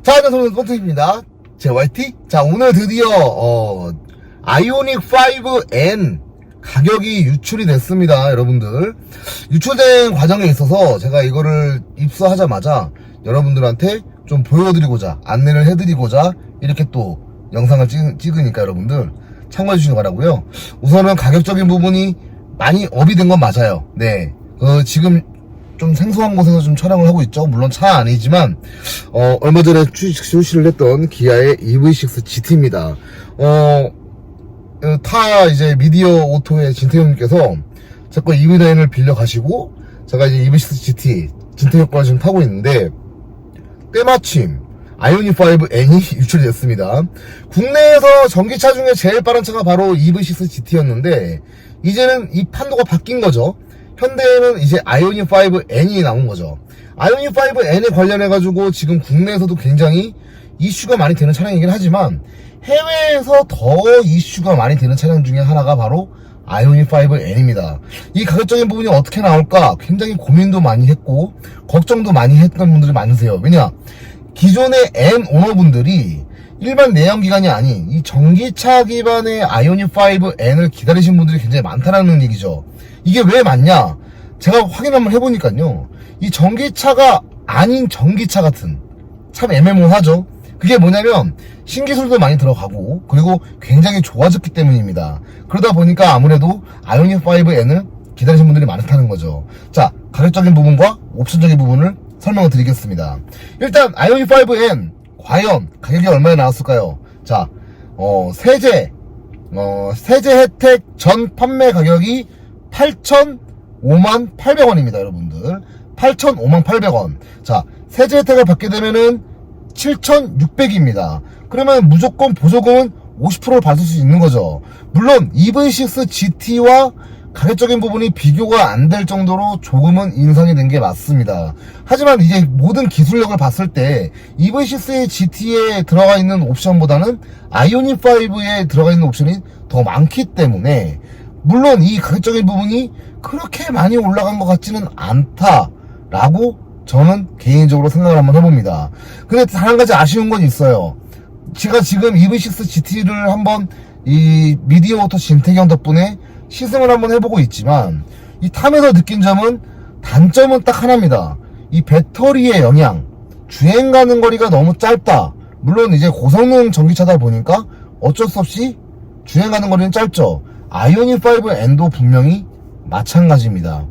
자, 안녕하세요. 뽕통입니다. JYT. 자, 오늘 드디어, 아이오닉 5N 가격이 유출이 됐습니다, 여러분들. 유출된 과정에 있어서 제가 이거를 입수하자마자 여러분들한테 좀 보여드리고자, 안내를 해드리고자 이렇게 또 영상을 찍으니까 여러분들 참고해 주시기 바라고요. 우선은 가격적인 부분이 많이 업이 된 건 맞아요. 네. 지금 좀 생소한 곳에서 좀 촬영을 하고 있죠. 물론 차 아니지만 얼마 전에 출시를 했던 기아의 EV6 GT입니다. 타 이제 미디어 오토의 진태형님께서 제 거 EV9을 빌려 가시고 제가 이제 EV6 GT 진태형 거를 지금 타고 있는데 때마침 아이오닉 5N이 유출이 됐습니다. 국내에서 전기차 중에 제일 빠른 차가 바로 EV6 GT였는데 이제는 이 판도가 바뀐 거죠. 현대에는 이제 아이오닉 5N이 나온 거죠. 아이오닉 5N에 관련해가지고 지금 국내에서도 굉장히 이슈가 많이 되는 차량이긴 하지만 해외에서 더 이슈가 많이 되는 차량 중에 하나가 바로 아이오닉 5N입니다. 이 가격적인 부분이 어떻게 나올까 굉장히 고민도 많이 했고 걱정도 많이 했던 분들이 많으세요. 왜냐? 기존의 N 오너분들이 일반 내연기관이 아닌 이 전기차 기반의 아이오닉 5N을 기다리신 분들이 굉장히 많다는 얘기죠. 이게 왜 맞냐? 제가 확인 한번 해보니까요. 이 전기차가 아닌 전기차 같은 참 애매모호하죠. 그게 뭐냐면 신기술도 많이 들어가고 그리고 굉장히 좋아졌기 때문입니다. 그러다 보니까 아무래도 아이오닉 5N을 기다리신 분들이 많다는 거죠. 자, 가격적인 부분과 옵션적인 부분을 설명을 드리겠습니다. 일단 아이오닉 5N 과연 가격이 얼마에 나왔을까요? 자, 세제 혜택 전 판매 가격이 8,058,000원입니다, 여러분들. 8,058,000원. 자, 세제 혜택을 받게 되면은 7,600입니다. 그러면 무조건 보조금은 50%를 받을 수 있는 거죠. 물론 EV6 GT와 가격적인 부분이 비교가 안 될 정도로 조금은 인상이 된 게 맞습니다. 하지만 이제 모든 기술력을 봤을 때 EV6의 GT에 들어가 있는 옵션보다는 아이오닉 5에 들어가 있는 옵션이 더 많기 때문에 물론 이 가격적인 부분이 그렇게 많이 올라간 것 같지는 않다라고 저는 개인적으로 생각을 한번 해봅니다. 근데 단 한 가지 아쉬운 건 있어요. 제가 지금 EV6 GT를 한번 이 미디어 오토 진태경 덕분에 시승을 한번 해보고 있지만 이 타면서 느낀 점은 단점은 딱 하나입니다. 이 배터리의 영향, 주행 가는 거리가 너무 짧다. 물론 이제 고성능 전기차다 보니까 어쩔 수 없이 주행 가는 거리는 짧죠. 아이오닉 5N도 분명히 마찬가지입니다.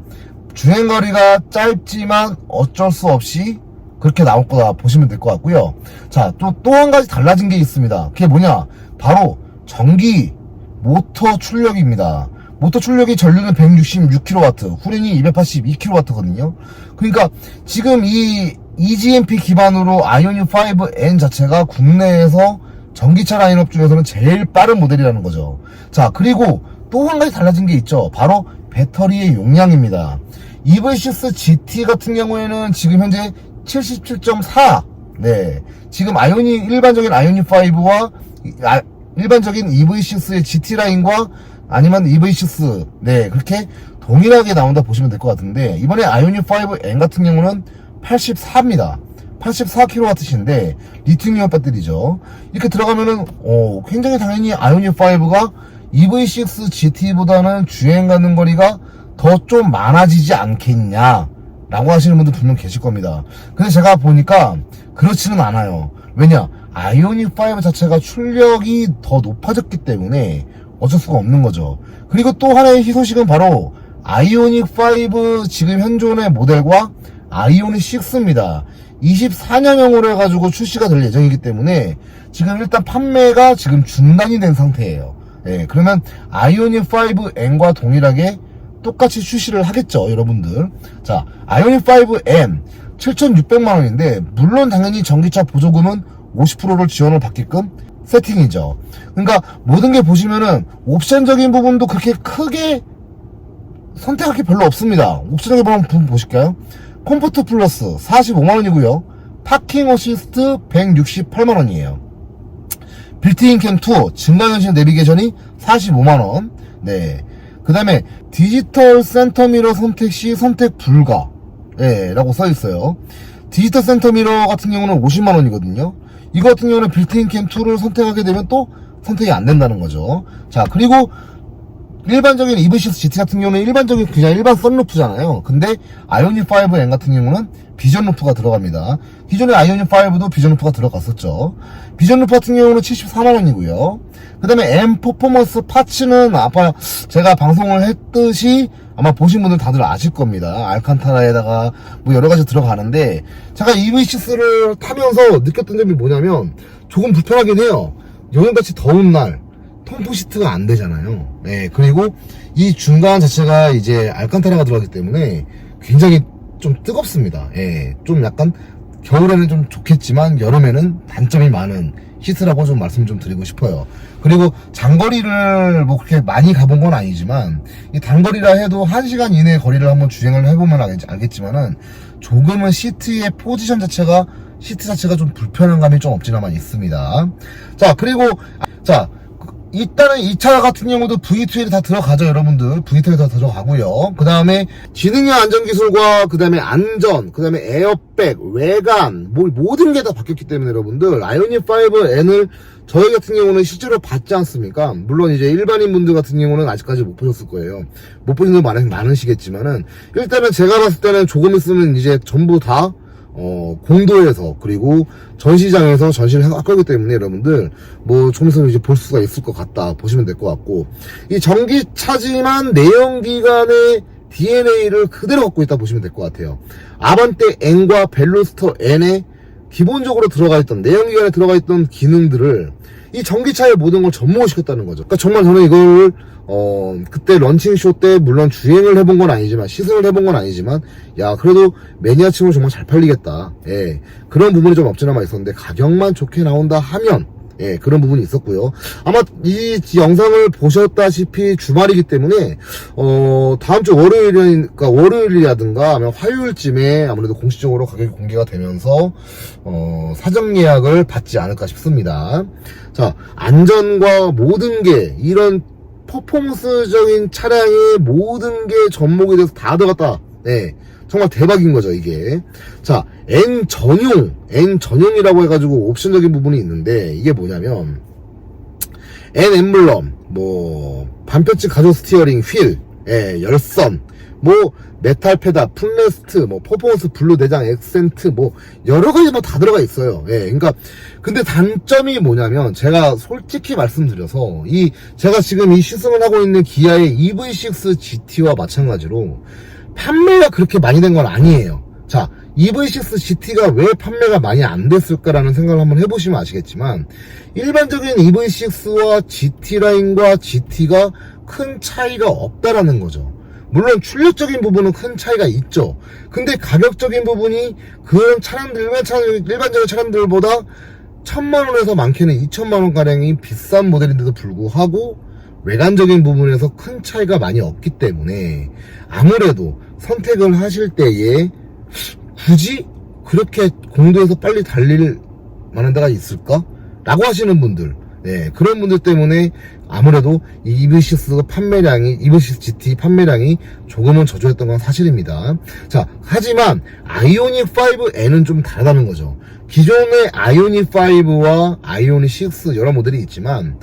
주행거리가 짧지만 어쩔 수 없이 그렇게 나올 거다 보시면 될 것 같고요. 자, 또 한 가지 달라진 게 있습니다. 그게 뭐냐? 바로 전기 모터 출력입니다. 모터 출력이 전류는 166kW, 후륜이 282kW거든요. 그러니까 지금 이 EGMP 기반으로 아이오닉 5N 자체가 국내에서 전기차 라인업 중에서는 제일 빠른 모델이라는 거죠. 자, 그리고 또 한 가지 달라진 게 있죠. 바로 배터리의 용량입니다. EV6 GT 같은 경우에는 지금 현재 77.4. 네. 지금 일반적인 아이오닉 5와 일반적인 EV6의 GT 라인과 아니면 EV6, 네, 그렇게 동일하게 나온다 보시면 될 것 같은데, 이번에 아이오닉 5N 같은 경우는 84입니다. 84kW인데, 리튬이온 배터리죠. 이렇게 들어가면은, 굉장히 당연히 아이오닉 5가 EV6 GT보다는 주행 가는 거리가 더 좀 많아지지 않겠냐, 라고 하시는 분들 분명 계실 겁니다. 근데 제가 보니까 그렇지는 않아요. 왜냐? 아이오닉 5 자체가 출력이 더 높아졌기 때문에 어쩔 수가 없는 거죠. 그리고 또 하나의 희소식은 바로 아이오닉 5 지금 현존의 모델과 아이오닉 6입니다. 24년형으로 해가지고 출시가 될 예정이기 때문에 지금 일단 판매가 지금 중단이 된 상태예요. 예, 그러면 아이오닉 5N과 동일하게 똑같이 출시를 하겠죠, 여러분들. 자, 아이오닉 5N 7,600만원인데 물론 당연히 전기차 보조금은 50%를 지원을 받게끔 세팅이죠. 그러니까 모든 게 보시면은 옵션적인 부분도 그렇게 크게 선택할 게 별로 없습니다. 옵션적인 부분 보실까요? 컴포트 플러스 45만원이고요. 파킹 어시스트 168만원이에요. 빌트인 캠2 증강현실 내비게이션이 45만원. 네. 그 다음에 디지털 센터미러 선택 시 선택 불가. 예, 라고 써있어요. 디지털 센터 미러 같은 경우는 50만원이거든요. 이거 같은 경우는 빌트인 캠 2를 선택하게 되면 또 선택이 안 된다는 거죠. 자, 그리고 일반적인 EV6 GT 같은 경우는 일반적인 그냥 일반 썬루프잖아요. 근데 아이오닉 5N 같은 경우는 비전 루프가 들어갑니다. 기존에 아이오닉 5도 비전 루프가 들어갔었죠. 비전 루프 같은 경우는 74만원이고요. 그 다음에 M 퍼포먼스 파츠는 아까 제가 방송을 했듯이 아마 보신 분들 다들 아실 겁니다. 알칸타라에다가 뭐 여러가지 들어가는데, 제가 EV6를 타면서 느꼈던 점이 뭐냐면 조금 불편하긴 해요. 요즘같이 더운 날 통풍 시트가 안 되잖아요. 네, 그리고 이 중간 자체가 이제 알칸타라가 들어가기 때문에 굉장히 좀 뜨겁습니다. 예, 좀 약간 겨울에는 좀 좋겠지만 여름에는 단점이 많은 시트라고 좀 말씀 좀 드리고 싶어요. 그리고 장거리를 뭐 그렇게 많이 가본 건 아니지만 이 단거리라 해도 1시간 이내 거리를 한번 주행을 해보면 알겠지만은 조금은 시트의 포지션 자체가 시트 자체가 좀 불편한 감이 좀 없지나마 있습니다. 자, 그리고 일단은 이 차 같은 경우도 V2L이 다 들어가죠, 여러분들. V2L이 다 들어가고요. 그 다음에 지능형 안전기술과 그 다음에 안전, 그 다음에 에어백, 외관, 모든 게 다 바뀌었기 때문에 여러분들 아이오닉 5N을 저희 같은 경우는 실제로 봤지 않습니까? 물론 이제 일반인 분들 같은 경우는 아직까지 못 보셨을 거예요. 못 보신 분들 많으시겠지만은 일단은 제가 봤을 때는 조금 있으면 이제 전부 다 공도에서 그리고 전시장에서 전시를 할 거기 때문에 여러분들 뭐 좀 있으면 이제 볼 수가 있을 것 같다 보시면 될 것 같고, 이 전기차지만 내연기관의 DNA를 그대로 갖고 있다 보시면 될 것 같아요. 아반떼 N과 벨로스터 N에 기본적으로 들어가 있던 내연기관에 들어가 있던 기능들을 이 전기차의 모든 걸 접목시켰다는 거죠. 그러니까 정말 저는 이걸 그때 런칭쇼 때 물론 주행을 해본 건 아니지만 시승을 해본 건 아니지만 야 그래도 매니아층으로 정말 잘 팔리겠다, 예, 그런 부분이 좀 없지않아 있었는데 가격만 좋게 나온다 하면 예, 그런 부분이 있었고요. 아마 이 영상을 보셨다시피 주말이기 때문에 다음 주 월요일이라든가 아니면 화요일쯤에 아무래도 공식적으로 가격이 공개가 되면서 사전 예약을 받지 않을까 싶습니다. 자, 안전과 모든 게 이런 퍼포먼스적인 차량의 모든 게 접목이 돼서 다 들어갔다. 네, 정말 대박인 거죠, 이게. 자, N 전용이라고 해가지고 옵션적인 부분이 있는데, 이게 뭐냐면, N 엠블럼, 반편측 가속 스티어링, 휠, 예, 열선, 메탈 페달, 풀레스트, 퍼포먼스 블루 내장, 액센트, 여러가지 다 들어가 있어요. 예, 근데 단점이 뭐냐면, 제가 솔직히 말씀드려서, 제가 지금 이 시승을 하고 있는 기아의 EV6 GT와 마찬가지로, 판매가 그렇게 많이 된 건 아니에요. 자, EV6 GT가 왜 판매가 많이 안 됐을까라는 생각을 한번 해보시면 아시겠지만, 일반적인 EV6와 GT라인과 GT가 큰 차이가 없다라는 거죠. 물론 출력적인 부분은 큰 차이가 있죠. 근데 가격적인 부분이 그런 일반적인 차량들보다 1000만원에서 많게는 2000만원가량이 비싼 모델인데도 불구하고 외관적인 부분에서 큰 차이가 많이 없기 때문에 아무래도 선택을 하실 때에 굳이 그렇게 공도에서 빨리 달릴 만한 데가 있을까? 라고 하시는 분들, 네, 그런 분들 때문에 아무래도 이 EV6 GT 판매량이 조금은 저조했던 건 사실입니다. 자, 하지만 아이오닉 5N은 좀 다르다는 거죠. 기존의 아이오닉 5와 아이오닉 6 여러 모델이 있지만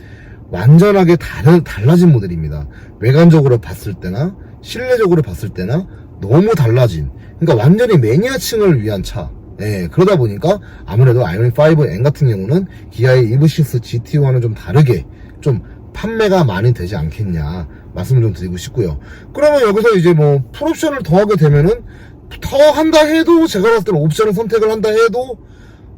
완전하게 달라진 모델입니다. 외관적으로 봤을 때나 실내적으로 봤을 때나 너무 달라진, 그러니까 완전히 매니아층을 위한 차. 예, 그러다 보니까 아무래도 아이오닉 5N 같은 경우는 기아의 EV6 GT와는 좀 다르게 좀 판매가 많이 되지 않겠냐 말씀을 좀 드리고 싶고요. 그러면 여기서 이제 풀옵션을 더하게 되면은 더 한다 해도, 제가 봤을 때는 옵션을 선택을 한다 해도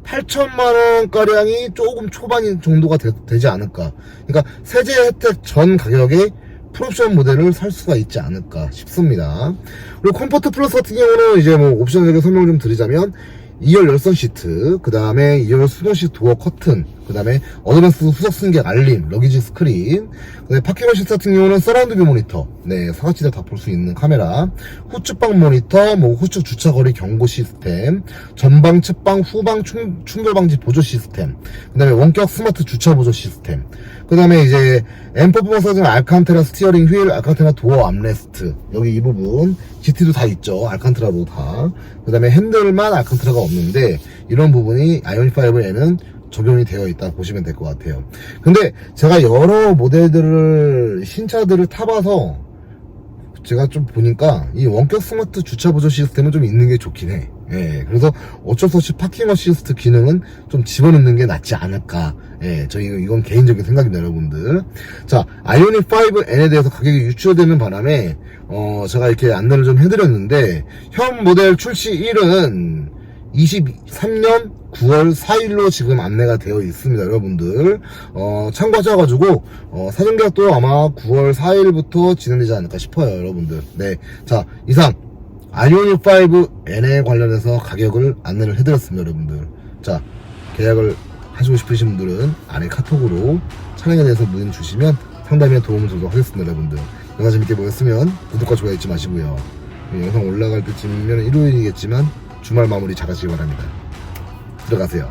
8천만원가량이 조금 초반 정도가 되지 않을까. 그러니까 세제 혜택 전 가격에 풀옵션 모델을 살 수가 있지 않을까 싶습니다. 그리고 컴포트 플러스 같은 경우는 이제 옵션적인 설명을 좀 드리자면 2열 열선 시트, 그 다음에 2열 수동 시트 도어 커튼, 그 다음에 어드밴스 후석 승객 알림, 러기지 스크린, 그 다음에 파킹 시트 같은 경우는 서라운드 뷰 모니터, 네, 사각지대 다 볼 수 있는 카메라, 후측방 모니터, 후측 주차거리 경고 시스템, 전방, 측방, 후방 충돌 방지 보조 시스템, 그 다음에 원격 스마트 주차 보조 시스템, 그 다음에 이제 M 퍼포먼스 알칸테라 스티어링 휠, 알칸테라 도어 암레스트, 여기 이 부분 GT도 다 있죠, 알칸테라로 다. 그 다음에 핸들만 알칸테라가 없는데 이런 부분이 아이오닉 5N은 적용이 되어 있다 보시면 될 것 같아요. 근데 제가 여러 모델들을 신차들을 타봐서 제가 좀 보니까 이 원격 스마트 주차 보조 시스템은 좀 있는 게 좋긴 해. 예, 그래서 어쩔 수 없이 파킹 어시스트 기능은 좀 집어넣는 게 낫지 않을까. 예, 이건 개인적인 생각입니다, 여러분들. 자, 아이오닉 5N에 대해서 가격이 유출되는 바람에, 제가 이렇게 안내를 좀 해드렸는데, 현 모델 출시일은 23년 9월 4일로 지금 안내가 되어 있습니다, 여러분들. 참고하셔가지고, 사전계약도 아마 9월 4일부터 진행되지 않을까 싶어요, 여러분들. 네. 자, 이상, 아이오닉 5N에 관련해서 가격을 안내를 해드렸습니다, 여러분들. 자, 계약을 하시고 싶으신 분들은 아래 카톡으로 차량에 대해서 문의 주시면 상담에 도움을 주도록 하겠습니다, 여러분들. 영상 재밌게 보셨으면 구독과 좋아요 잊지 마시고요. 영상 올라갈 때쯤이면 일요일이겠지만 주말 마무리 잘 하시기 바랍니다. 들어가세요.